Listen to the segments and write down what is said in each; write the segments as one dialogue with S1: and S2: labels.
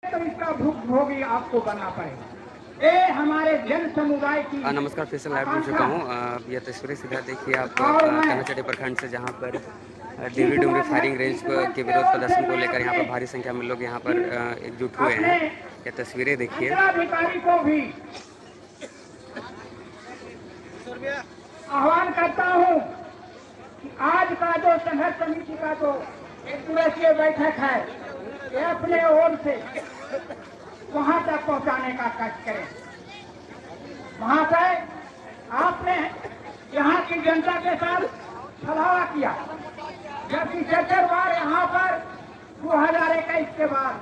S1: तो इसका भुगतान आपको करना पड़ेगा। ये हमारे जन समुदाय की।
S2: नमस्कार, फिर से लाइव जुड़ चुका हूँ। यह तस्वीरें सीधा देखिए आप कनाचटी प्रखंड से, जहाँ पर देवरी डुमरी फायरिंग रेंज के विरोध प्रदर्शन को लेकर यहाँ पर भारी संख्या में लोग यहाँ पर एकजुट हुए हैं। ये तस्वीरें देखिए।
S1: अधिकारी को भी आह्वान करता हूँ कि आज का जो संघर्ष समिति का जो एक दिवसीय बैठक है, ये अपने ओर से वहां तक पहुंचाने का कष्ट करें। वहां से आपने यहाँ की जनता के साथ छलावा किया, जबकि 70 बार यहाँ पर 2021 के बाद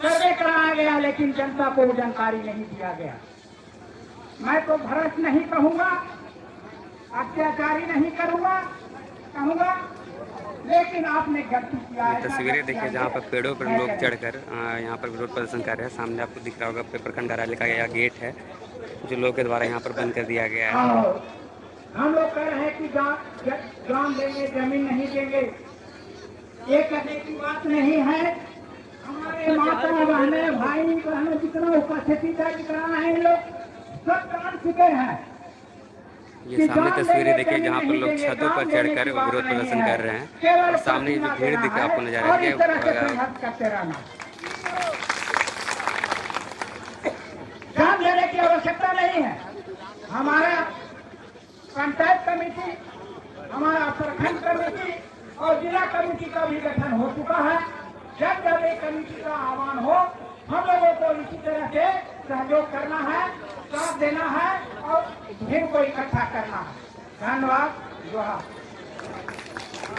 S1: सर्वे कराया गया, लेकिन जनता को जानकारी नहीं दिया गया। मैं तो भ्रष्ट नहीं कहूंगा, अत्याचारी नहीं कहूंगा, लेकिन आपने गलती किया है।
S2: तस्वीरें देखिए जहाँ पर पेड़ों पर लोग चढ़कर यहाँ पर विरोध प्रदर्शन कर रहे हैं। सामने आपको दिख रहा होगा प्रखंड कार्यालय का यह गेट है, जो लोग के द्वारा यहाँ पर बंद कर दिया गया है।
S1: हम लोग कह रहे हैं कि गांव देंगे, जमीन नहीं देंगे, ये कहने की बात नहीं है। हमारे माता बहने भाई बहनों जितना उपस्थिति है, जितना है, लोग सब जान चुके हैं।
S2: ये सामने तस्वीरें देखिए जहाँ पर लोग छतों पर चढ़कर विरोध प्रदर्शन कर रहे हैं, और सामने जो भीड़ दिखे आपको नजर आ रही है।
S1: ध्यान देने की आवश्यकता नहीं है। हमारा पंचायत कमेटी, हमारा प्रखंड कमेटी और जिला कमेटी का भी गठन हो चुका है। जब जब एक कमेटी का आह्वान हो, हम लोगों को इसी तरह से सहयोग करना है, साथ देना है और भीड़ को इकट्ठा करना है। धन्यवाद। जोहार।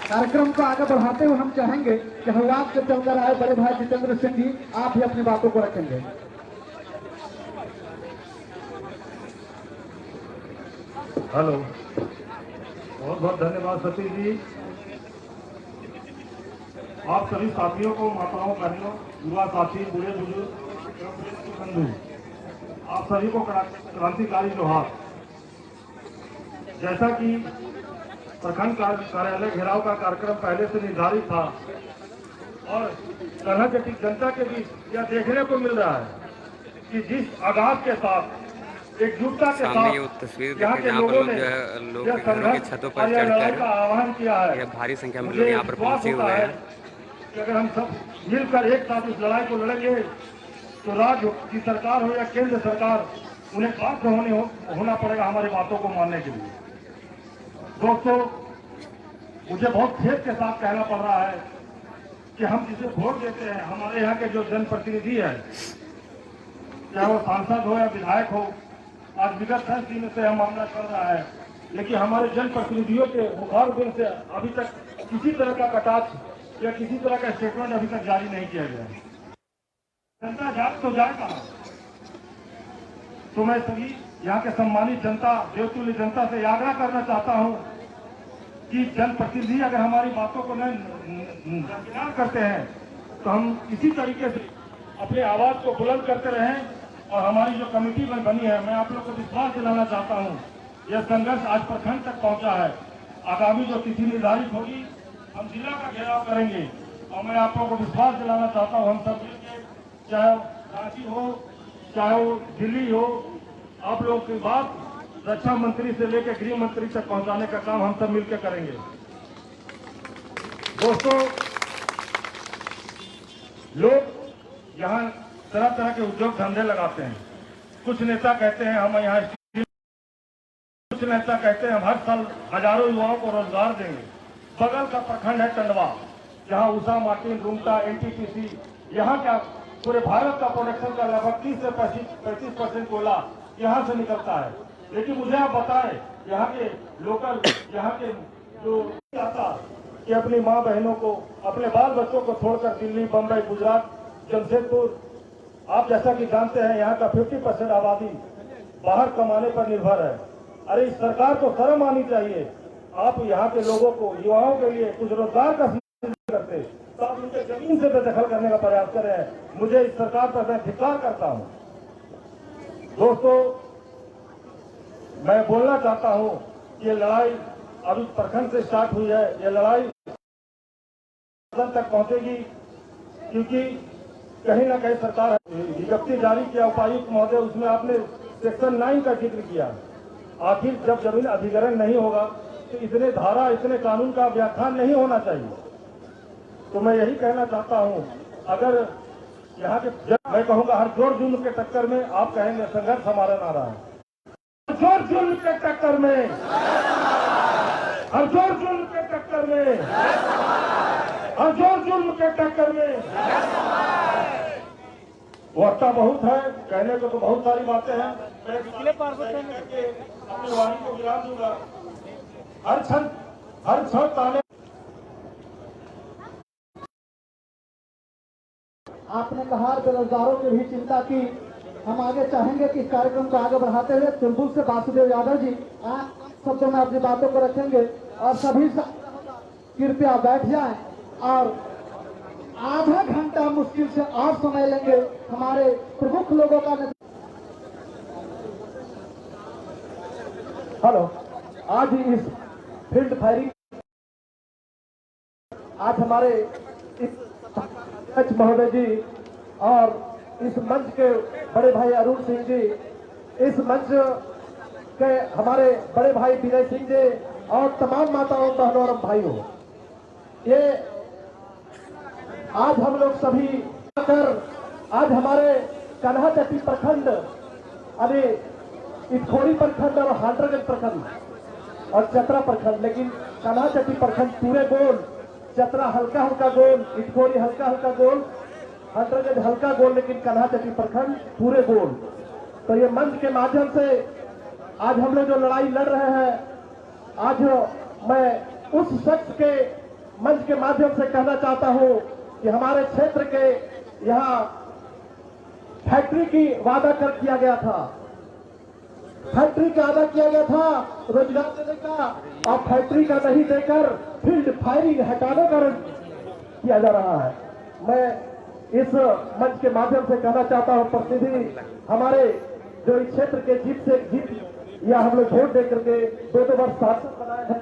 S3: कार्यक्रम को आगे बढ़ाते हुए हम चाहेंगे कि हवाब से चलकर आए बड़े भाई जितेंद्र सिंह जी, आप भी अपनी बातों को रखेंगे।
S4: हेलो, बहुत बहुत धन्यवाद सतीश जी। आप सभी साथियों को, माताओं बहनों, युवा साथी, बूढ़े बुजुर्ग एवं बंधु, आप सभी को क्रांतिकारी जोहार। जैसा कि प्रखंड कार्यालय घेराव का कार्यक्रम पहले से निर्धारित था और कन्हाचटी जनता के बीच यह देखने को मिल रहा है कि जिस आगाज के साथ, एकजुटता के साथ
S2: तस्वीर
S4: यहाँ के लोगों ने
S2: लोग घरों की छतों पर चढ़कर
S4: का आह्वान किया है।
S2: भारी संख्या में लोग यहाँ पर पहुंचे हुए हैं
S4: कि अगर हम सब मिलकर एक साथ इस लड़ाई को लड़ेंगे तो राज्य की सरकार हो या केंद्र सरकार, उन्हें बाध्य होना पड़ेगा हमारी बातों को मानने के लिए। दोस्तों, मुझे बहुत खेद के साथ कहना पड़ रहा है कि हम जिसे वोट देते हैं, हमारे यहाँ के जो जनप्रतिनिधि है, चाहे वो सांसद हो या विधायक हो, आज विगत 10 दिन से यह मामला चल रहा है, लेकिन हमारे जनप्रतिनिधियों के मुखारबिन से अभी तक किसी तरह का कटाक्ष या किसी तरह का स्टेटमेंट अभी तक जारी नहीं किया गया है। जनता जाग तो जाए कहाँ? तो मैं सभी यहाँ के सम्मानित जनता, देवतुल्य जनता से आग्रह करना चाहता हूँ कि जनप्रतिनिधि अगर हमारी बातों को दरकिनार करते हैं तो हम इसी तरीके से अपनी आवाज को बुलंद करते रहें। और हमारी जो कमेटी बनी है, मैं आप लोग को विश्वास दिलाना चाहता हूँ, यह संघर्ष आज प्रखंड तक पहुँचा है। आगामी जो तिथि निर्धारित होगी, हम जिला का घेराव करेंगे। और मैं आप लोगों को विश्वास दिलाना चाहता हूँ, हम सब मिलकर, चाहे रांची हो, चाहे वो दिल्ली हो, आप लोगों की बात रक्षा मंत्री से लेकर गृह मंत्री तक पहुंचाने का काम हम सब मिलकर करेंगे। दोस्तों, लोग यहाँ तरह तरह के उद्योग धंधे लगाते हैं। कुछ नेता कहते हैं हम यहाँ, कुछ नेता कहते हैं हम हर साल हजारों युवाओं को रोजगार देंगे। बगल का प्रखंड है टंडवा, जहाँ उषा मार्टिन, रूमटा, एनटीपीसी, यहाँ क्या पूरे भारत का प्रोडक्शन का लगभग 30 से 35% कोयला यहाँ से निकलता है। लेकिन मुझे आप बताएं, यहाँ के लोकल, यहाँ के जो आता कि अपनी माँ बहनों को, अपने बाल बच्चों को छोड़कर दिल्ली, बम्बई, गुजरात, जमशेदपुर, आप जैसा कि जानते हैं यहाँ का 50% आबादी बाहर कमाने पर निर्भर है। अरे इस सरकार को शर्म आनी चाहिए। आप यहाँ के लोगों को, युवाओं के लिए कुछ रोजगार का करते तो आप उनके जमीन से बेदखल करने का प्रयास कर रहे हैं। मुझे इस सरकार पर मैं धिक्कार करता हूँ। दोस्तों, मैं बोलना चाहता हूँ कि ये लड़ाई अभी प्रखंड से स्टार्ट हुई है, ये लड़ाई तक पहुंचेगी, क्योंकि कहीं ना कहीं सरकार विज्ञप्ति जारी किया उपायुक्त महोदय, उसमें आपने सेक्शन 9 का जिक्र किया। आखिर जब जमीन अधिग्रहण नहीं होगा तो इतने धारा, इतने कानून का व्याख्यान नहीं होना चाहिए। तो मैं यही कहना चाहता हूँ, अगर यहाँ के मैं कहूँगा हर जोर जुल्म के टक्कर में, आप कहेंगे संघर्ष हमारा नारा है, हर जोर जुल्म के टक्कर में, हर जोर जुल्म के टक्कर में, हर जोर जुल्म के टक्कर में। वक्ता बहुत है, कहने को तो बहुत सारी बातें हैं, मैं अपनी वाणी को विराम दूंगा। हर क्षण ताने।
S3: आपने कहा बेरोजगारों की भी चिंता की। हम आगे चाहेंगे कि इस कार्यक्रम को आगे बढ़ाते हुए चुलबुल से वासुदेव यादव जी शब्दों में अपनी बातों को रखेंगे और सभी कृपया बैठ जाएं और आधा घंटा मुश्किल से और समय लेंगे हमारे प्रमुख लोगों का। हेलो, आज इस फील्ड फायरिंग, आज हमारे इस महोदय जी और इस मंच के बड़े भाई अरुण सिंह जी, इस मंच के हमारे बड़े भाई विजय सिंह जी और तमाम माताओं बहनों और भाइयों, ये आज हम लोग सभी आज हमारे कन्हाचट्टी प्रखंड, अभी इटखोरी प्रखंड और हांडरगंज प्रखंड और चतरा प्रखंड, लेकिन कन्हाचट्टी प्रखंड पूरे गोल, चतरा हल्का हल्का गोल, इटखोरी हल्का हल्का गोल, हांडरगंज हल्का गोल, लेकिन कन्हाचट्टी प्रखंड पूरे गोल। तो ये मंच के माध्यम से आज हम लोग जो लड़ाई लड़ रहे हैं, आज मैं उस शख्स के मंच के माध्यम से कहना चाहता हूं कि हमारे क्षेत्र के यहाँ फैक्ट्री की वादा कर किया गया था, फैक्ट्री का वादा किया गया था रोजगार देने का, और फैक्ट्री का नहीं देकर फील्ड फायरिंग हटाने का किया जा रहा है। मैं इस मंच के माध्यम से कहना चाहता हूं, प्रतिनिधि हमारे जो इस क्षेत्र के जीत से जीत या हम लोग वोट दे करके 2 वर्ष सांसद बनाए हैं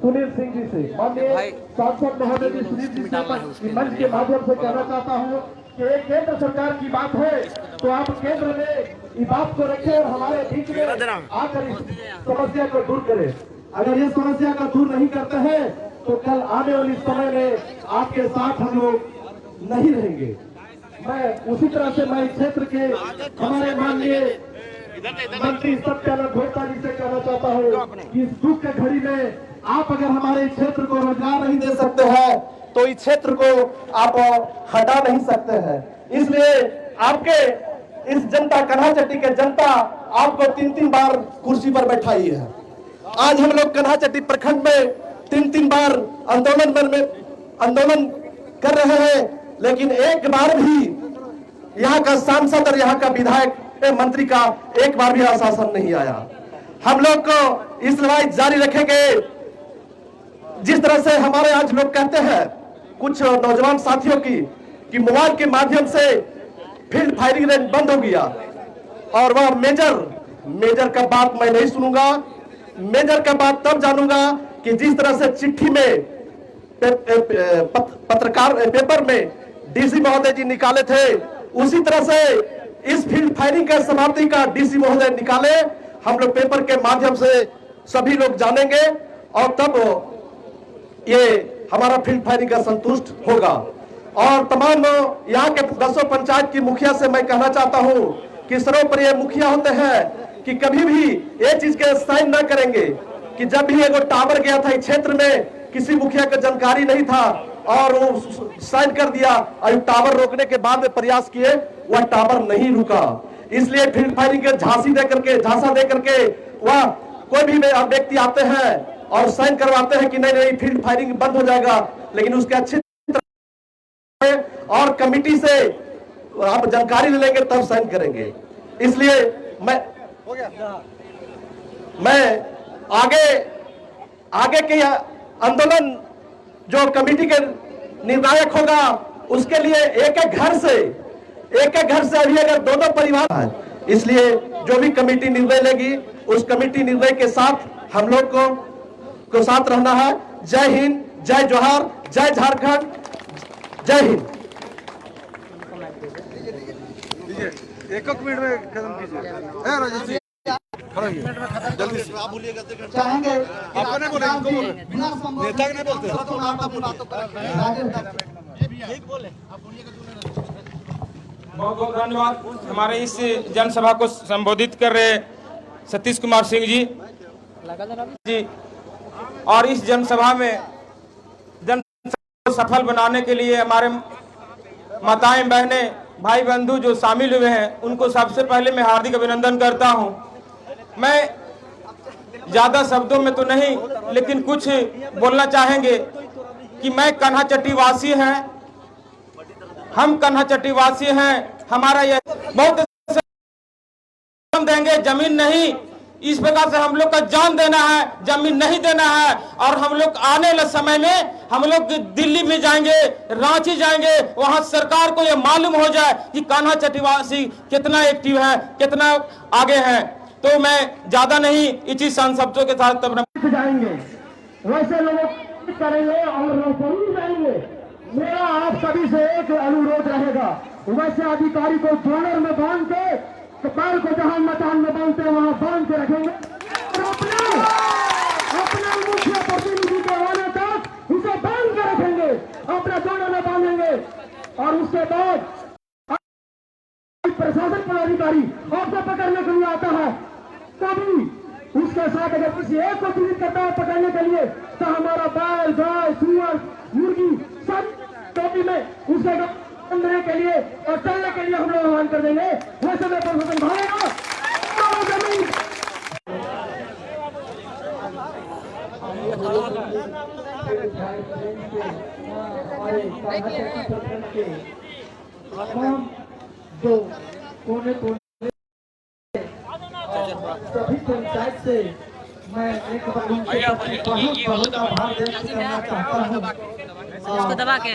S3: सुनील सिंह जी से, माननीय सांसद महोदय जी सुनील जी से मंच के माध्यम से कहना चाहता हूं कि एक केंद्र सरकार की बात है तो आप केंद्र में इस बात को रखें और हमारे बीच में आकर इस समस्या को दूर करें। अगर ये समस्या का दूर नहीं करते हैं तो कल आने वाले समय में आपके साथ हम लोग नहीं रहेंगे। मैं उसी तरह से मैं इस क्षेत्र के हमारे माननीय मंत्री सत्यानंद भोक्ता जी से कहना चाहता हूँ कि इस दुख के घड़ी में आप अगर हमारे क्षेत्र को रोजगार नहीं दे सकते हैं तो इस क्षेत्र को आप हटा नहीं सकते हैं। इसलिए आपके इस जनता, कन्हाचट्टी के जनता आपको 3 बार कुर्सी पर बैठाई है। आज हम लोग कन्हाचट्टी प्रखंड में 3 बार आंदोलन कर रहे हैं, लेकिन एक बार भी यहाँ का सांसद और यहाँ का विधायक मंत्री का एक बार भी आश्वासन नहीं आया। हम लोग को इस लड़ाई जारी रखेंगे। जिस तरह से हमारे आज लोग कहते हैं कुछ नौजवान साथियों की कि मोबाइल के माध्यम से फील्ड फायरिंग रेंज बंद हो गया और वह मेजर का बात मैं नहीं सुनूंगा। मेजर का बात तब जानूंगा कि जिस तरह से चिट्ठी में पेपर में डीसी महोदय जी निकाले थे, उसी तरह से इस फील्ड फायरिंग के समाप्ति का डीसी महोदय निकाले। हम लोग पेपर के माध्यम से सभी लोग जानेंगे और तब ये हमारा फील्ड फायरिंग का संतुष्ट होगा। और तमाम यहाँ के 10 पंचायत की मुखिया से मैं कहना चाहता हूँ कि सर्वोपरि ये मुखिया होते हैं कि कभी भी ये चीज के साइन ना करेंगे कि जब भी एगो टावर गया था इस क्षेत्र में, किसी मुखिया को जानकारी नहीं था और वो साइन कर दिया और टावर रोकने के बाद में प्रयास किए, वह टावर नहीं रुका। इसलिए फील्ड फायरिंग के झांसा दे करके वह कोई भी व्यक्ति आते हैं और साइन करवाते हैं कि नहीं फील्ड फायरिंग बंद हो जाएगा, लेकिन उसके अच्छी और कमिटी से आप जानकारी ले लेंगे तब साइन करेंगे। इसलिए मैं आगे के आंदोलन जो कमिटी के निर्णायक होगा उसके लिए एक एक घर से अभी अगर 2 परिवार है, इसलिए जो भी कमिटी निर्णय लेगी उस कमिटी निर्णय के साथ हम लोग को साथ रहना है। जय हिंद, जय जोहार, जय झारखंड, जय हिंद।
S5: कीजिए, एक मिनट में खत्म कीजिए। है राजेश जी, खड़ा होइए जल्दी से। आप बोलिएगा
S6: चाहेंगे
S5: आपको नहीं बोले, इनको बोले, नेता के नहीं बोलते।
S7: बहुत बहुत धन्यवाद। हमारे इस जनसभा को संबोधित कर रहे सतीश कुमार सिंह जी और इस जनसभा में जनसभा को सफल बनाने के लिए हमारे माताएं बहनें भाई बंधु जो शामिल हुए हैं उनको सबसे पहले मैं हार्दिक अभिनंदन करता हूं। मैं ज्यादा शब्दों में तो नहीं लेकिन कुछ बोलना चाहेंगे कि मैं कन्हाचट्टी वासी हैं, हम कन्हाचट्टी वासी हैं। हमारा यह बहुत देंगे, जमीन नहीं, इस प्रकार से हम लोग का जान देना है, जमीन नहीं देना है। और हम लोग आने वाले समय में हम लोग दिल्ली में जाएंगे, रांची जाएंगे, वहां सरकार को यह मालूम हो जाए कि कान्हाचट्टीवासी कितना एक्टिव है, कितना आगे है। तो मैं ज्यादा नहीं इसी शब्दों के साथ तब
S3: जाएंगे, वैसे लोग करेंगे और जरूर जाएंगे। मेरा आप सभी से एक अनुरोध रहेगा, वैसे अधिकारी को जोनर में बांध के कपाल को जहां मकान में बांधते हैं वहां बांध के रखेंगे और अपना मुख्य प्रतिनिधि के आने तक उसे बांध के रखेंगे, अपना जोनर में बांधेंगे। और उसके बाद प्रशासन पदाधिकारी आपको पकड़ने के लिए आता है, तभी उसके साथ अगर किसी एक को पीड़ित करता है पकड़ने के लिए तो हमारा बैल, गाय, सुअर, मुर्गी सब टोपी में उसके रहने के लिए और चलने के लिए हम लोग आह्वान कर देंगे। वैसे में प्रशासन भागेगा जमीन जो कोने सभी पंचायत से मैं एक बार बहुत आभार व्यक्त करना चाहता हूँ।
S8: इसको दबा के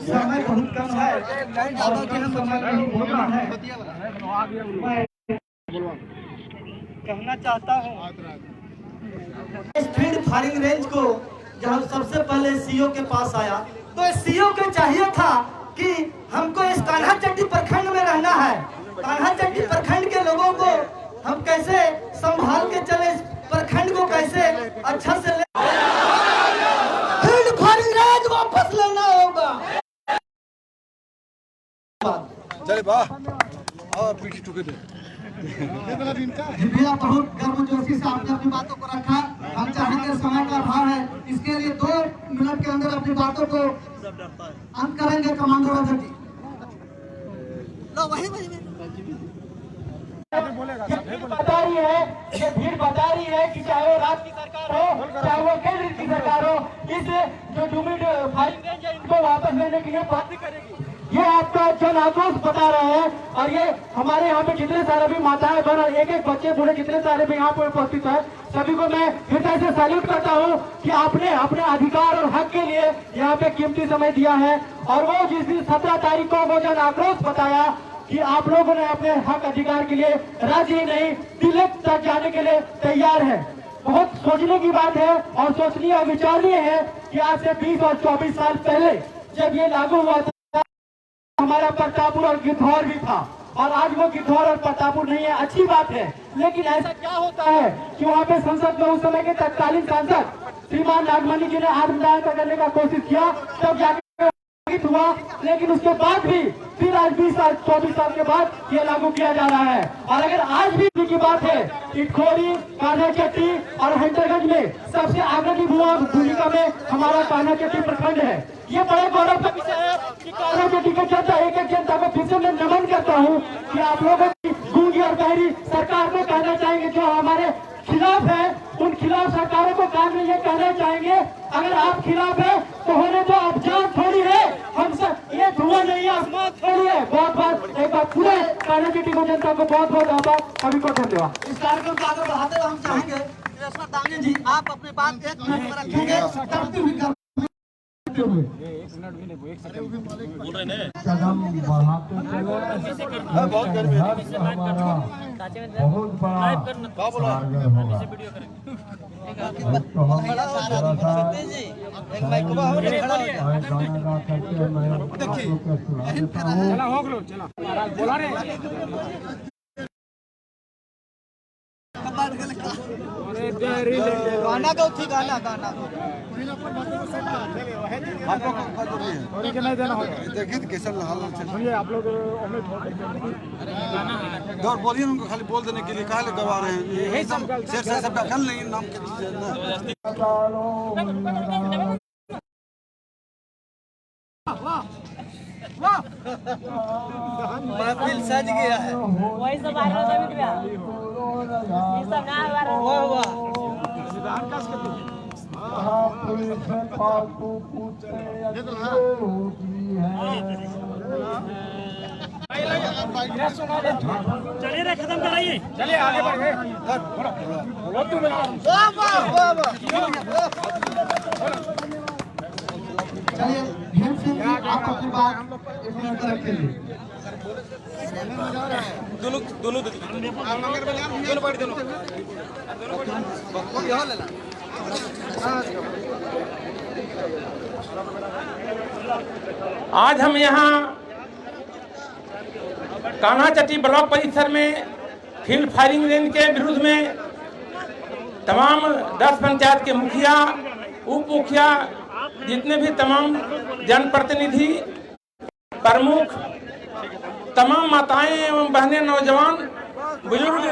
S3: समय बहुत कम है और समय नहीं बोलना है। मैं कहना चाहता हूँ
S6: इस फील्ड फायरिंग रेंज को जब सबसे पहले सीओ के पास आया तो सीओ को चाहिए था कि हमको इस कान्हाचट्टी प्रखंड में रहना है, कान्हाचट्टी प्रखंड के लोगों को हम कैसे संभाल के चले, इस प्रखंड को कैसे अच्छा से फील्ड फायरिंग रेंज वापस लेना होगा।
S5: चले बा और पीछे टुके दे।
S6: भैया बहुत गर्मजोशी से आपने अपनी बातों को रखा। हम चाहेंगे समय का अभाव है, इसके लिए 2 मिनट के अंदर अपनी बातों को अंत करेंगे। कमांडर अध्यक्ष
S3: बता रही है, ये भीड़ बता रही है कि चाहे वो राज्य की सरकार हो चाहे वो केंद्र की सरकार हो, इस जो ड्यूमिड फायरिंग रेंज है इनको वापस लेने के लिए बात करेगी। ये आपका जन आक्रोश बता रहे हैं। और ये हमारे यहाँ पे जितने सारे भी माताएं बहन और एक बच्चे बूढ़े जितने सारे भी यहाँ पे उपस्थित है, सभी को मैं हृदय से सैल्यूट करता हूँ कि आपने अपने अधिकार और हक के लिए यहाँ पे कीमती समय दिया है। और वो जिस दिन 17 तारीख को वो जन आक्रोश बताया कि आप लोगों ने अपने हक अधिकार के लिए राज्य ही नहीं दिल्ली तक जाने के लिए तैयार है। बहुत सोचने की बात है और सोचनीय और विचारणीय है कि आज से 20 और 24 साल पहले जब ये लागू हुआ था हमारा प्रतापपुर और गिद्धौर भी था, और आज वो गिद्धौर और प्रतापपुर नहीं है, अच्छी बात है। लेकिन ऐसा क्या होता है कि वहाँ पे संसद में उस समय के तत्कालीन सांसद श्रीमान नागमणि जी ने आत्मदान करने का कोशिश किया, तब जाकर हुआ। लेकिन उसके बाद भी फिर आज 20 साल 24 साल के बाद ये लागू किया जा रहा है। और अगर आज भी की बात है, इटखोरी, कान्हाचट्टी और हंटरगंज में सबसे अग्रणी भूमिका में हमारा कान्हाचट्टी प्रखंड है। ये बड़े गौरव का विषय है कि कान्हाचट्टी की जनता, एक जनता को फिर से मैं नमन करता हूँ कि आप लोगों की गूंगी और बहरी सरकार को कहना चाहेंगे जो हमारे खिलाफ है, उन खिलाफ सरकारों को काम में ये कहना चाहेंगे अगर आप खिलाफ है तो होने तो आप जान थोड़ी है, हम सब ये धुआं नहीं है, आसमान थोड़ी है। बहुत बहुत एक बार पूरे कान्हाचट्टी को जनता को बहुत बहुत आभार, सभी को धन्यवाद।
S6: इस कार्यक्रम को आगे बढ़ाते हुए हम चाहेंगे दांगे जी आप अपनी बात 1 मिनट में रखेंगे।
S3: कदम बढ़ाते चले, हमारा बहुत बड़ा कारगर होगा। गाना गा करके मैं आप लोग को सुना देता हूँ।
S6: गाना का उठी गाना गाना
S5: देखिए कैसा हाल है आप लोग बोलिए उनको खाली बोल देने के लिए कहा गवा रहे हैं शेर से सबका कर लेंगे नाम के
S6: महफिल सज गया है
S8: वही सब वायरल हो गया ये सब ना वायरल चलिए रे खत्म कराइए चलिए आगे बढ़िए
S6: चलिए भीम सिंह जी आप अपनी बात इसमें रखिए
S7: दोनों पार्टी दोनों आज हम यहाँ कान्हाचट्टी ब्लॉक परिसर में फील्ड फायरिंग रेंज के विरुद्ध में तमाम 10 पंचायत के मुखिया उप मुखिया जितने भी तमाम जनप्रतिनिधि प्रमुख तमाम माताएं एवं बहनें नौजवान बुजुर्ग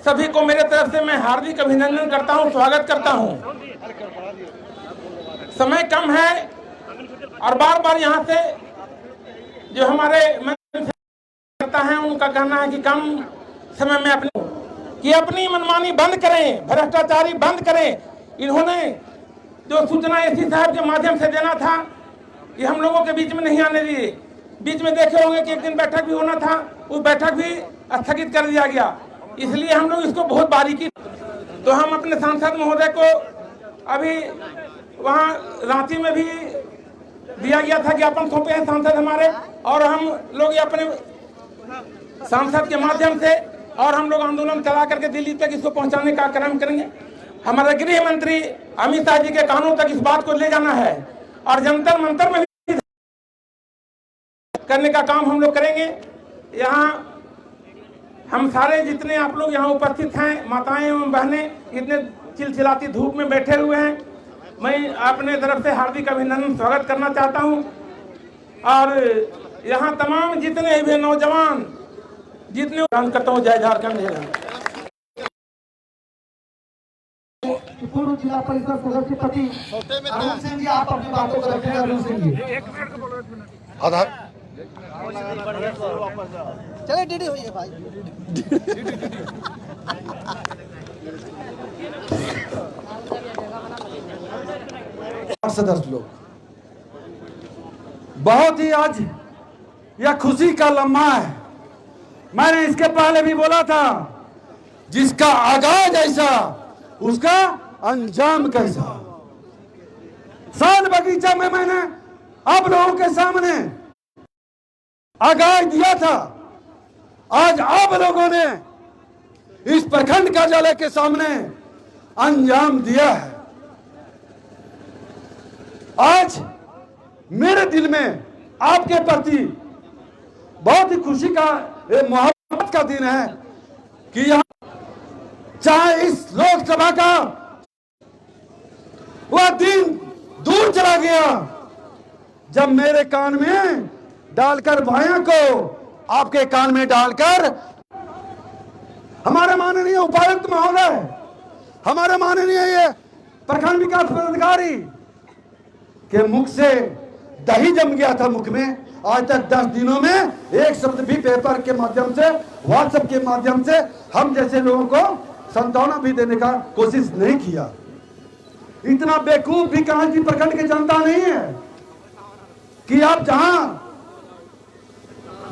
S7: सभी को मेरे तरफ से मैं हार्दिक अभिनंदन करता हूं, स्वागत करता हूं। समय कम है और बार बार यहां से जो हमारे करता है उनका कहना है कि कम समय में अपनी मनमानी बंद करें, भ्रष्टाचारी बंद करें। इन्होंने जो सूचना एसपी साहब के माध्यम से देना था ये हम लोगों के बीच में नहीं आने दिए। बीच में देखे होंगे कि एक दिन बैठक भी होना था, वो बैठक भी स्थगित कर दिया गया। इसलिए हम लोग इसको बहुत बारीकी तो हम अपने सांसद महोदय को अभी वहाँ रांची में भी दिया गया था ज्ञापन सौंपे हैं सांसद हमारे, और हम लोग ये अपने सांसद के माध्यम से और हम लोग आंदोलन चला करके दिल्ली तक इसको पहुंचाने का काम करेंगे। हमारे गृह मंत्री अमित शाह जी के कानों तक इस बात को ले जाना है और जंतर मंतर में भी करने का काम हम लोग करेंगे। यहाँ हम सारे जितने आप लोग यहाँ उपस्थित हैं, माताएं एवं बहनें इतने चिलचिलाती धूप में बैठे हुए हैं, मैं अपने तरफ से हार्दिक अभिनंदन स्वागत करना चाहता हूँ। और यहाँ तमाम जितने भी नौजवान जितने करता हूँ, जय झारखंड।
S3: पूर्व जिला परिषद सदस्य पति अरुण सिंह जी आप अपनी बातों को रखें। अरुण सिंह जी
S5: आधार
S6: चले डीडी होइए भाई।
S5: सदस्य लोग बहुत ही आज यह खुशी का लम्हा है। मैंने इसके पहले भी बोला था, जिसका आगाज ऐसा उसका अंजाम कैसा। साल बगीचा में मैंने आप लोगों के सामने आगाज दिया था, आज आप लोगों ने इस प्रखंड कार्यालय के सामने अंजाम दिया है। आज मेरे दिल में आपके प्रति बहुत ही खुशी का मोहब्बत का दिन है कि यहाँ चाहे इस लोकसभा का वह दिन दूर चला गया जब मेरे कान में डालकर भाया को आपके कान में डालकर हमारे माननीय उपायुक्त महोदय, हमारे माननीय प्रखंड विकास पदाधिकारी के मुख से दही जम गया था मुख में। आज तक 10 दिनों में एक शब्द भी पेपर के माध्यम से, व्हाट्सएप के माध्यम से हम जैसे लोगों को सांत्वना भी देने का कोशिश नहीं किया। इतना बेवकूफ भी कांची प्रखंड की जनता नहीं है कि आप जहां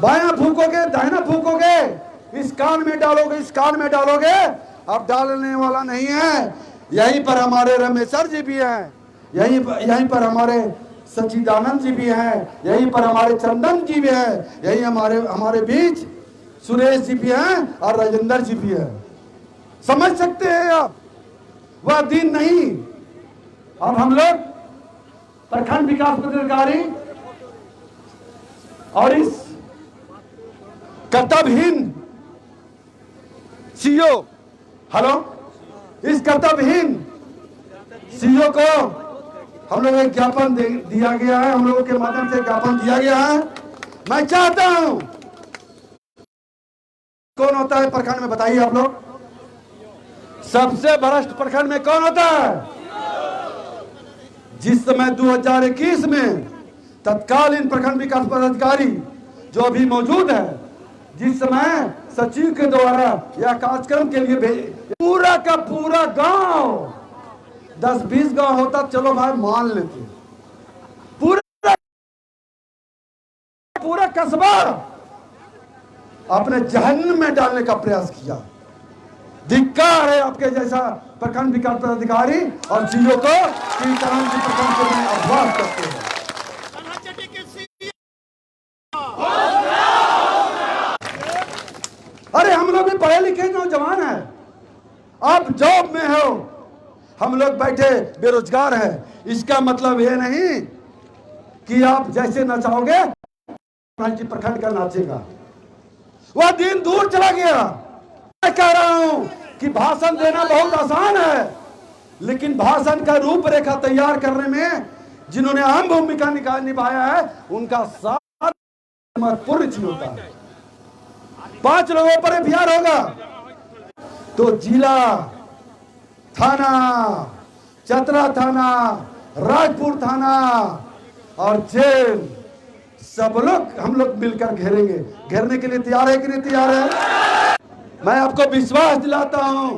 S5: बायां फूकोगे दाहिना फूकोगे, इस कान में डालोगे इस कान में डालोगे, अब डालने वाला नहीं है। यहीं पर हमारे रमेशर जी भी हैं, यहीं पर हमारे सच्चिदानंद जी भी हैं, यहीं पर हमारे चंदन जी भी हैं, यही हमारे बीच सुरेश जी भी हैं और राजेंद्र जी भी हैं। समझ सकते हैं आप, वह दिन नहीं। अब हम लोग प्रखंड विकास पदाधिकारी और इस कर्तव्यहीन सीओ, हेलो, इस कर्तव्यहीन सीओ को हम लोग एक ज्ञापन दिया गया है, हम लोगों के माध्यम से ज्ञापन दिया गया है। मैं चाहता हूं, कौन होता है प्रखंड में, बताइए आप लोग, सबसे भ्रष्ट प्रखंड में कौन होता है? जिस समय 2021 में तत्कालीन प्रखंड विकास पदाधिकारी जो अभी मौजूद है, जिस समय सचिव के द्वारा यह कार्यक्रम के लिए भेजे, पूरा का पूरा गांव, 10-20 गांव होता चलो भाई मान लेते, पूरा कस्बा अपने जहन्नम में डालने का प्रयास किया। धिक्कार है आपके जैसा प्रखंड विकास पदाधिकारी और सीओ को कि कनाहचट्टी प्रखंड को में अपवाद करते हैं। अरे हम लोग भी पढ़े लिखे नौजवान हैं, आप जॉब में हो, हम लोग बैठे बेरोजगार हैं। इसका मतलब यह नहीं कि आप जैसे नचाओगे प्रखंड का नाचेगा। वह दिन दूर चला गया। मैं कह रहा हूं कि भाषण देना बहुत आसान है, लेकिन भाषण का रूपरेखा तैयार करने में जिन्होंने अहम भूमिका निभाया है, उनका साथ महत्वपूर्ण चीज होता है। 5 लोगों पर एफआईआर होगा तो जिला, थाना, चतरा थाना, राजपुर थाना और जेल, सब लोग हम लोग मिलकर घेरेंगे। घेरने के लिए तैयार है कि नहीं तैयार है? मैं आपको विश्वास दिलाता हूं,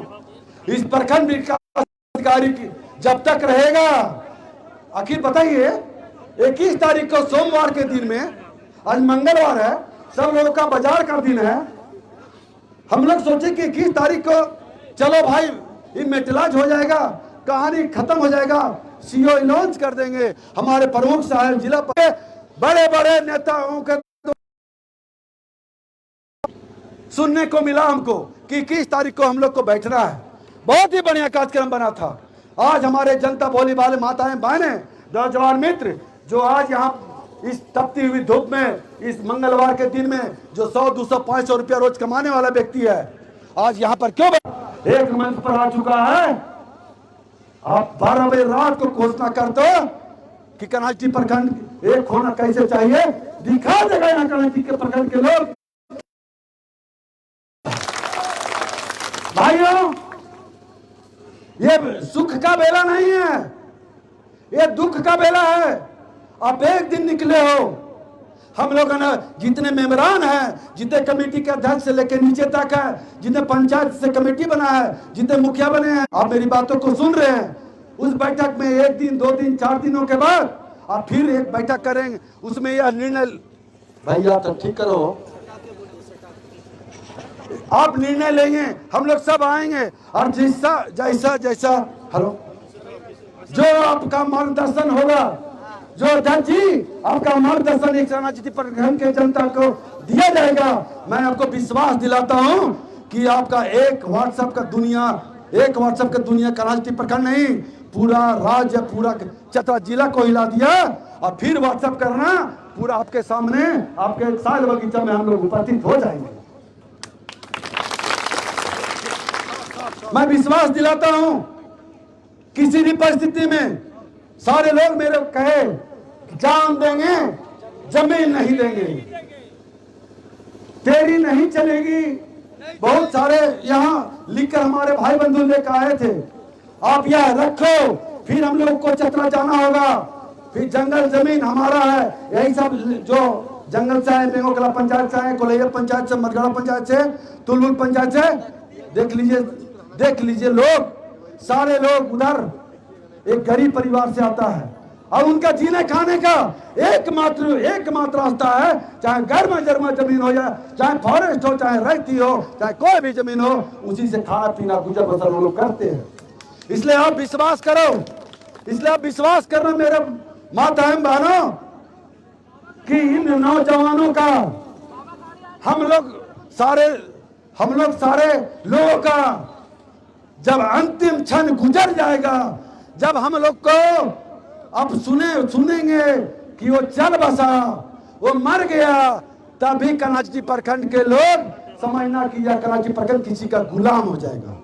S5: इस प्रखंड विकास अधिकारी की जब तक रहेगा, आखिर बताइए 21 तारीख को सोमवार के दिन में, आज मंगलवार है, सब लोगों का बाजार का दिन है, हम लोग सोचे कि 21 तारीख को चलो भाई ये मेटलाज हो जाएगा, कहानी खत्म हो जाएगा, सीओ लॉन्च कर देंगे। हमारे प्रमुख साहब जिला पर बड़े बड़े नेताओं के सुनने को मिला हमको कि 21 तारीख को हम लोग को बैठना है। बहुत ही बढ़िया कार्यक्रम बना था। आज हमारे जनता भोली वाले माताएं बहनें, नौजवान मित्र जो आज यहाँ इस तपती हुई धूप में, इस मंगलवार के दिन में जो 100, 200, 500 रुपया रोज कमाने वाला व्यक्ति है, आज यहाँ पर क्यों एक मंच पर आ चुका है? आप 12 बजे रात को घोषणा कर दो कि कनाहचट्टी प्रखंड एक होना कैसे चाहिए, दिखा देगा यहाँ कनाहचट्टी के प्रखंड के लोग। भाइयों, ये सुख का बेला नहीं है, ये दुख का बेला है। आप एक दिन निकले हो, हम लोग ना जितने मेंबरान हैं, जितने कमेटी के अध्यक्ष से लेकर नीचे तक है, जितने पंचायत से कमेटी बना है, जितने मुखिया बने हैं, आप मेरी बातों को सुन रहे हैं। उस बैठक में 1 दिन, 2 दिन, 4 दिनों के बाद आप फिर एक बैठक करेंगे, उसमें यह निर्णय, भैया तो ठीक करो, आप निर्णय लेंगे, हम लोग सब आएंगे और जैसा जैसा जैसा हेलो जो आपका मार्गदर्शन होगा, जो अध्यक्ष जी आपका मार्गदर्शन एक कनाहचट्टी प्रखंड के जनता को दिया जाएगा। मैं आपको विश्वास दिलाता हूं कि आपका एक व्हाट्सएप का दुनिया कनाहचट्टी प्रखंड नहीं, पूरा राज्य, पूरा चतरा जिला को हिला दिया। और फिर व्हाट्सएप करना, पूरा आपके सामने, आपके साल बगीचा में हम लोग उपस्थित हो जाएंगे। मैं विश्वास दिलाता हूं, किसी भी परिस्थिति में सारे लोग मेरे कहे जान देंगे, जमीन नहीं देंगे, तेरी नहीं चलेगी। बहुत सारे यहाँ लिखकर हमारे भाई बंधु लेकर आए थे, आप यह रखो, फिर हम लोग को चतरा जाना होगा, फिर जंगल जमीन हमारा है। यही सब जो जंगल से आए, बेंगोकला पंचायत से आए, कोलैया पंचायत से, मरगड़ा पंचायत से, तुलबुल पंचायत से, देख लीजिए लोग, सारे लोग उधर एक गरीब परिवार से आता है और उनका जीने खाने का एकमात्र रास्ता है, चाहे घर में जरमा जमीन हो जाए, चाहे फॉरेस्ट हो, चाहे रहती हो, चाहे कोई भी जमीन हो, उसी से खाना पीना गुजर बसर वो लोग करते हैं। इसलिए आप विश्वास करो, इसलिए आप विश्वास करना मेरे माताएं बहनों कि इन नौजवानों का हम लोग हम लोग सारे लोगों का जब अंतिम क्षण गुजर जाएगा, जब हम लोग को अब सुनेंगे कि वो चल बसा, वो मर गया, तभी कनाची प्रखंड के लोग समझना कि यह कनाची प्रखंड किसी का गुलाम हो जाएगा।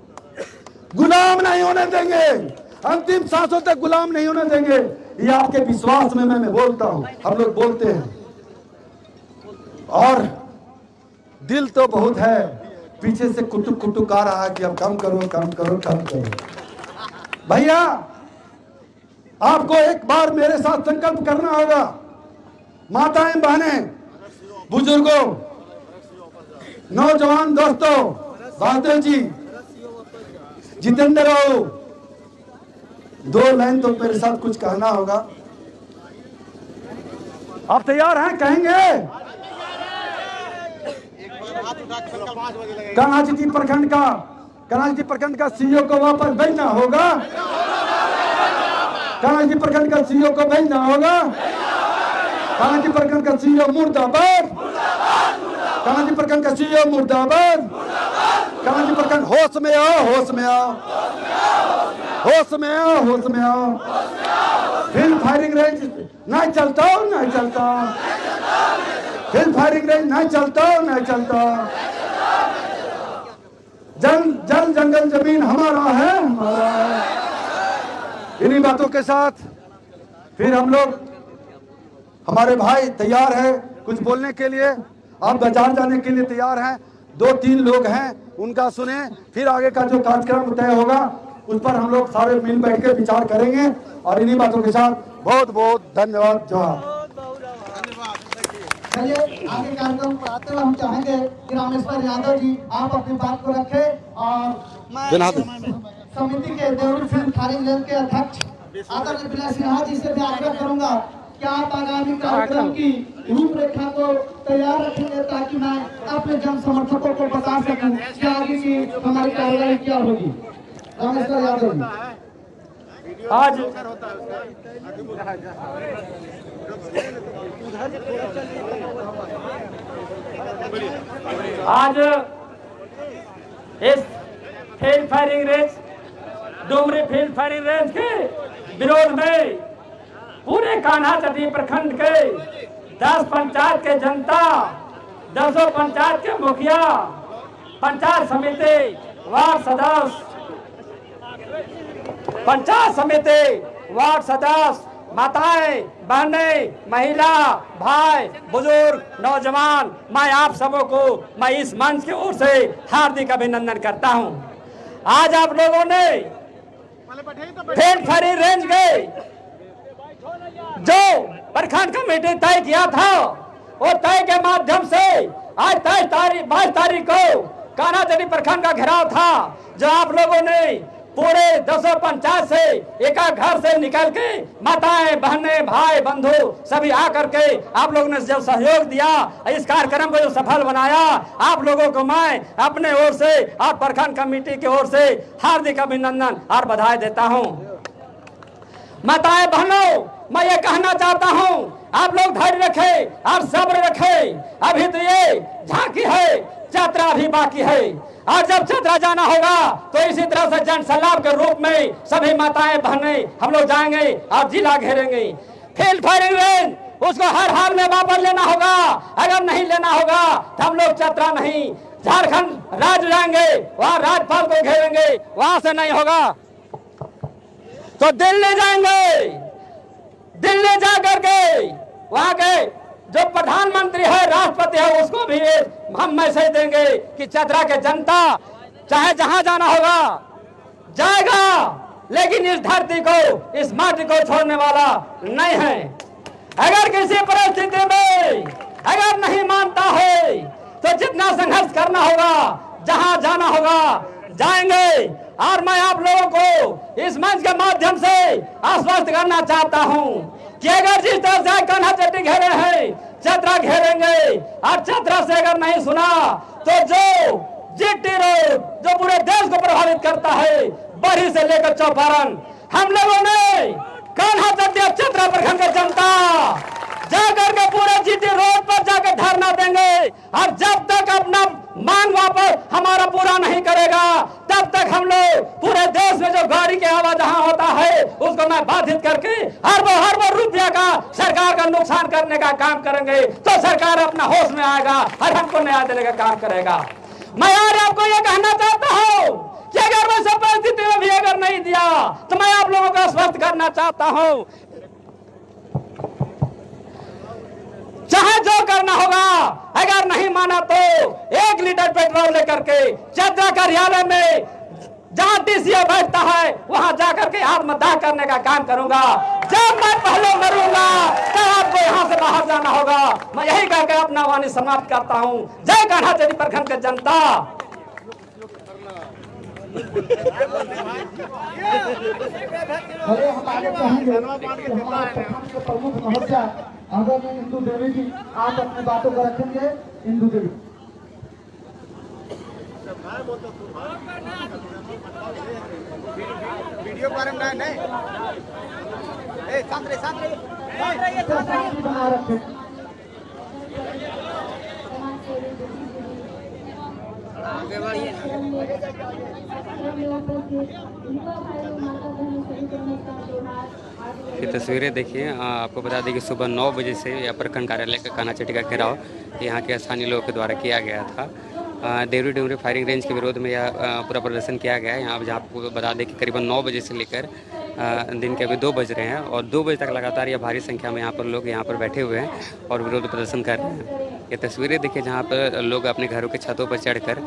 S5: गुलाम नहीं होने देंगे, अंतिम सांसों तक गुलाम नहीं होने देंगे। ये आपके विश्वास में मैं बोलता हूं, हम लोग बोलते हैं। और दिल तो बहुत है, पीछे से कुटुक कुटुक आ रहा है कि अब कम करो कम करो कम करो। भैया आपको एक बार मेरे साथ संकल्प करना होगा। माताएं, बहनें, बुजुर्गों, नौजवान दोस्तों, बहादुर जी, जितेंद्र राव, 2 लाइन तो मेरे साथ कुछ कहना होगा। आप तैयार हैं? कहेंगे? कनाची प्रखंड का सीईओ को वापस भेजना होगा। कनाची प्रखंड का सीईओ को भेजना होगा। कनाची प्रखंड का सीईओ मुर्दाबाद। कनाची प्रखंड का सीईओ मुर्दाबाद। कनाची प्रखंड होश में आओ, होश में आओ, होश में आओ, होश में आओ। फील्ड फायरिंग रेंज नहीं चलता, नहीं चलता। फील्ड फायरिंग रेंज नहीं चलता, नहीं चलता। जल जंगल जमीन हमारा है, हमारा है। इन्हीं बातों के साथ फिर हम लोग, हमारे भाई तैयार है कुछ बोलने के लिए। आप बाजार जाने के लिए तैयार हैं। 2-3 लोग हैं, उनका सुने, फिर आगे का जो कार्यक्रम तय होगा उस पर हम लोग सारे मिल बैठ के विचार करेंगे। और इन्हीं बातों के साथ बहुत बहुत धन्यवाद। जोहार।
S6: चलिए आगे कार्यक्रम पर आते हुए हम चाहेंगे कि रामेश्वर यादव जी आप अपनी बात को रखें। और मैं समिति के देवरी फिल्म फायरिंग रेंज के अध्यक्ष आदरणीय विनय सिन्हा जी से भी आग्रह करूंगा कि आप आगामी कार्यक्रम की रूपरेखा को तैयार रखेंगे ताकि मैं अपने जन समर्थकों को बता सकूं कि आगे की हमारी कार्यवाही क्या होगी। रामेश्वर यादव जी।
S9: आज इस field firing range, Dumri field firing range के विरोध में पूरे कान्हाचटी प्रखंड के 10 पंचायत के जनता, 10 पंचायत के मुखिया, पंचायत समिति, वार्ड सदस्य, पंचायत समिति, वार्ड सदस्य, माताएं, बहनें, महिला, भाई, बुजुर्ग, नौजवान, मैं आप सबों को मैं इस मंच की ओर से हार्दिक अभिनंदन करता हूं। आज आप लोगों ने फील्ड फायरिंग रेंज के जो प्रखंड कमेटी तय किया था, वो तय के माध्यम से आज 22 तारीख को कान्हाचटी प्रखंड का घेराव था, जो आप लोगों ने पूरे 10 पंचायत से एक घर से निकल के माताएं, बहनें, भाई, बंधु सभी आकर के आप लोगों ने जो सहयोग दिया, इस कार्यक्रम को जो सफल बनाया, आप लोगों को मैं अपने ओर से और प्रखंड कमेटी की ओर से हार्दिक अभिनंदन और बधाई देता हूं। माताएं, बहनों, मैं ये कहना चाहता हूं, आप लोग धैर्य रखें और सब्र रखें। अभी तो ये झांकी है, यात्रा अभी बाकी है। और जब चतरा जाना होगा तो इसी तरह से जन सैलाब के रूप में सभी माताएं, बहनें हम लोग जाएंगे और जिला घेरेंगे। फील्ड फायरिंग रेंज उसको हर हाल में वापस लेना होगा। अगर नहीं लेना होगा तो हम लोग चतरा नहीं, झारखंड राज्य जाएंगे, वहाँ राज्यपाल को घेरेंगे। वहां से नहीं होगा तो दिल्ली जाएंगे। दिल्ली जा करके वहां के जो प्रधानमंत्री है, राष्ट्रपति है, उसको भी हम मैसेज देंगे कि चतरा के जनता चाहे जहां जाना होगा जाएगा, लेकिन इस धरती को, इस माटी को छोड़ने वाला नहीं है। अगर किसी परिस्थिति में अगर नहीं मानता है तो जितना संघर्ष करना होगा, जहां जाना होगा जाएंगे। और मैं आप लोगों को इस मंच के माध्यम से आश्वस्त करना चाहता हूं कि अगर जिस तरह से कान्हाचटी घेरे हैं, चतरा घेरेंगे। और चतरा से अगर नहीं सुना तो जो जीटी रोड जो पूरे देश को प्रभावित करता है, बरही से लेकर चौपारण, हम लोगों ने कान्हाचटी चतरा प्रखंड की जनता जाकर के पूरे जीटी रोड पर जाकर धरना देंगे। और जब तक अपना मांग वापस हमारा पूरा नहीं करेगा तब तक हम लोग पूरे देश में जो गाड़ी के आवाज जहां होता है उसको मैं बाधित करके हर रुपया का सरकार का नुकसान करने का काम करेंगे तो सरकार अपना होश में आएगा और हमको न्याय देने का काम करेगा। मैं यार आपको ये कहना चाहता हूं कि अगर वैसे परिस्थिति में भी अगर नहीं दिया तो मैं आप लोगों को आश्वस्त करना चाहता हूं, चाहे जो करना होगा, अगर नहीं माना तो 1 लीटर पेट्रोल लेकर के चतरा कार्यालय में जहां टीसीए बैठता है वहां जाकर के आत्मदाह करने का काम करूंगा। जब मैं पहले मरूंगा तब आपको यहां से बाहर जाना होगा। मैं यही कहकर अपना वाणी समाप्त करता हूं। जय कान्हाचटी प्रखंड की जनता।
S3: अरे हमारे कहेंगे कि हमारे प्रखंड के प्रमुख महोदय आदरणीय इंदु देवी जी, आप अपनी बातों को रखेंगे। इंदु देवी
S1: वीडियो पर नहीं
S3: बना रखे।
S1: आगे बढ़िए।
S2: ये तस्वीरें देखिए। आपको बता दें कि सुबह 9 बजे से यह प्रखंड कार्यालय का कान्हाचटी का घेराव यहाँ के स्थानीय लोगों के द्वारा किया गया था। देवरी डुमरी फायरिंग रेंज के विरोध में यह पूरा प्रदर्शन किया गया है। यहाँ जहाँ आपको बता दें कि करीबन 9 बजे से लेकर दिन के अभी 2 बज रहे हैं और 2 बजे तक लगातार यह भारी संख्या में यहाँ पर लोग यहाँ पर बैठे हुए हैं और विरोध प्रदर्शन कर रहे हैं। ये तस्वीरें देखिए जहाँ पर लोग अपने घरों के छतों पर चढ़कर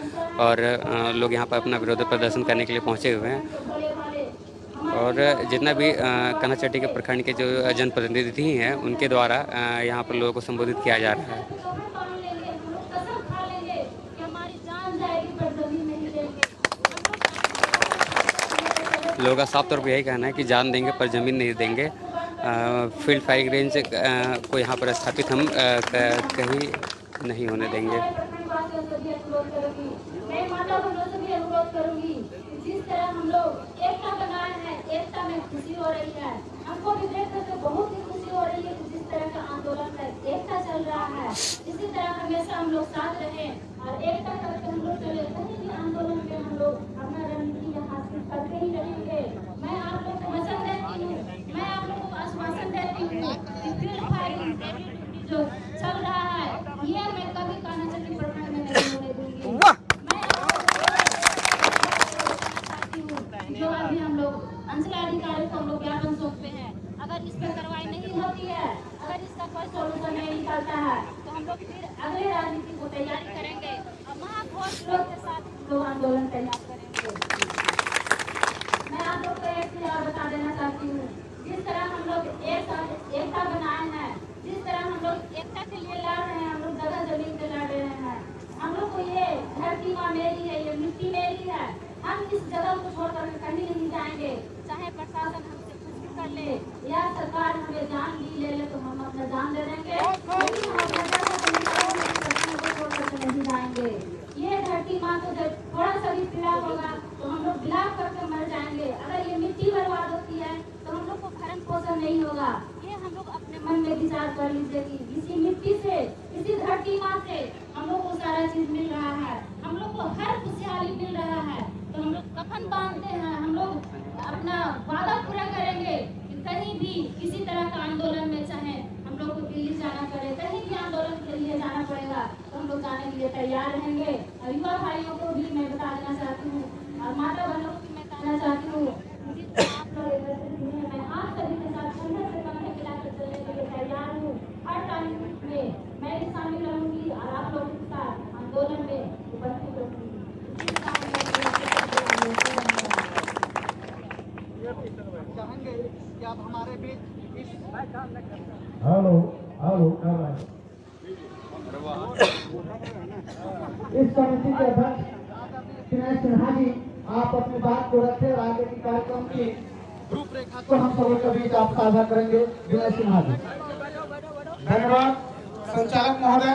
S2: और लोग यहाँ पर अपना विरोध प्रदर्शन करने के लिए पहुँचे हुए हैं। और जितना भी कान्हाचटी के प्रखंड के जो जनप्रतिनिधि हैं उनके द्वारा यहाँ पर लोगों को संबोधित किया जा रहा है। लोगों का साफ तौर पर यही कहना है कि जान देंगे पर ज़मीन नहीं देंगे। फील्ड फायरिंग रेंज को यहाँ पर स्थापित हम कहीं नहीं होने देंगे।
S10: जिस तरह हम लोग एकता बनाए हैं, एकता में खुशी हो रही है। हमको भी देख करके बहुत ही खुशी हो रही है कि जिस तरह का आंदोलन है, एकता चल रहा है। इसी तरह हमेशा हम लोग साथ रहें और एकता करके हम लोग चले। कहीं भी आंदोलन में हम लोग अपना रणनीति हासिल करके ही रहेंगे। मैं आप लोग को वचन देती हूँ, मैं आप लोगों को आश्वासन देती हूँ कि फील्ड फायरिंग जो चल रहा है ये मैं कभी कान्हाचटी प्रखंड में नहीं होने दूंगी। जो अभी हम लोग अंचलाधिकारी को हम लोग ज्ञापन सौंपते हैं, अगर इस पर कार्रवाई नहीं होती है, अगर इसका कोई सोल्यूशन नहीं निकलता है तो हम लोग फिर अगले राजनीति को तैयारी करेंगे और महाघोष विरोध के साथ लोग आंदोलन तैयार करेंगे। मैं आप लोग को एक चीज और बता देना चाहती हूँ, जिस तरह हम लोग एकता बनाए हैं, जिस तरह हम लोग एकता के लिए लड़ रहे हैं, हम लोग जगह जमीन पे लड़ रहे हैं। हम लोग को ये धरती माँ मेरी है, ये मिट्टी मेरी है। हम इस जगह को छोड़कर कहीं नहीं जाएंगे, चाहे प्रशासन हमसे कुछ भी कर ले या सरकार हमें जान भी ले ले तो हम अपना जान दे देंगे, लेकिन हम अपना जगह को छोड़कर नहीं जाएंगे। ये धरती माँ को जब थोड़ा सा भी पीड़ा होगा तो हम लोग बिलाप करके मर जाएंगे। अगर ये मिट्टी बर्बाद होती है तो हम लोग को भरण पोषण नहीं होगा। ये हम लोग अपने मन में विचार कर लीजिए कि इसी मिट्टी से, इसी धरती माँ से हम लोग को सारा चीज मिल रहा है, हम लोग को हर खुशहाली मिल रहा है। तो हम लोग कफन बांधते हैं, हम लोग अपना वादा पूरा करेंगे कि कहीं भी किसी तरह का आंदोलन में, चाहे हम लोग को दिल्ली जाना पड़े, कहीं भी आंदोलन के लिए जाना पड़ेगा तो हम लोग जाने के लिए तैयार रहेंगे। और युवा भाइयों को भी मैं बता देना चाहती हूँ और माता बहनों को भी मैं कहना चाहती हूँ, आप लोग मैं आप सभी के साथ कंधे से कंधे मिलाकर चलने के लिए तैयार हूँ। हर राजनीति में मैं भी शामिल रहूंगी और आप लोगों के साथ आंदोलन में उपस्थित रहूंगी।
S1: चाहेंगे कि आप हमारे बीच इस
S3: हेलो हेलो कर रहा है। इस कमेटी के अध्यक्ष दिनेश सिन्हा जी, आप अपनी बात को रखें और आगे की कार्यक्रम की रूपरेखा को हम सभी के बीच आप साझा करेंगे। दिनेश सिन्हा जी।
S1: धन्यवाद संचालक महोदय।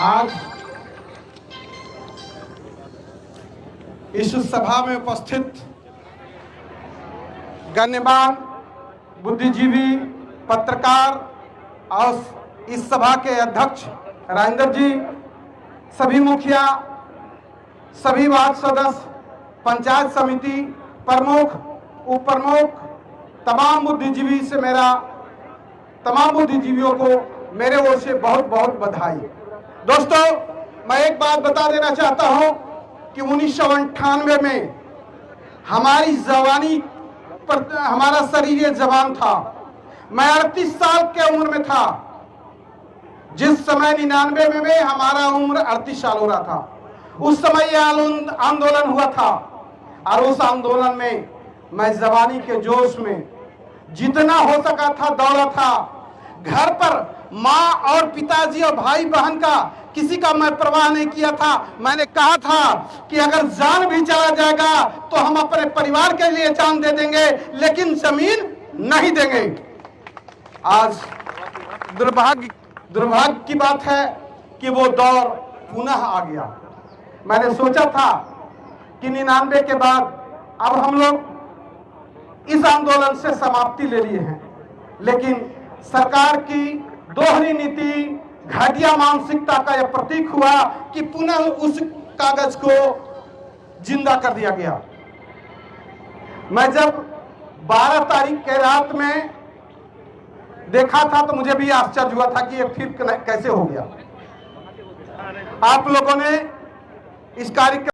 S1: आज इस सभा में उपस्थित गण्यमान बुद्धिजीवी, पत्रकार और इस सभा के अध्यक्ष
S3: राजेंद्र जी, सभी मुखिया, सभी वार्ड सदस्य, पंचायत समिति प्रमुख, उप प्रमुख, तमाम बुद्धिजीवी से तमाम बुद्धिजीवियों को मेरे ओर से बहुत बहुत बधाई। दोस्तों, मैं एक बात बता देना चाहता हूं कि 1998 में हमारी जवानी पर हमारा शरीर जवान था। मैं 38 साल के उम्र में था जिस समय 99 में हमारा उम्र 38 साल हो रहा था। उस समय यह आंदोलन हुआ था और उस आंदोलन में मैं जवानी के जोश में जितना हो सका था दौड़ा था। घर पर माँ और पिताजी और भाई बहन का किसी का मैं परवाह नहीं किया था। मैंने कहा था कि अगर जान भी चला जाएगा तो हम अपने परिवार के लिए जान दे देंगे, लेकिन जमीन नहीं देंगे। आज दुर्भाग्य की बात है कि वो दौर पुनः आ गया। मैंने सोचा था कि 99 के बाद अब हम लोग इस आंदोलन से समाप्ति ले लिए हैं, लेकिन सरकार की दोहरी नीति, घटिया मानसिकता का यह प्रतीक हुआ कि पुनः उस कागज को जिंदा कर दिया गया। मैं जब 12 तारीख के रात में देखा था तो मुझे भी आश्चर्य हुआ था कि ये फिर कैसे हो गया। आप लोगों ने इस कार्यक्रम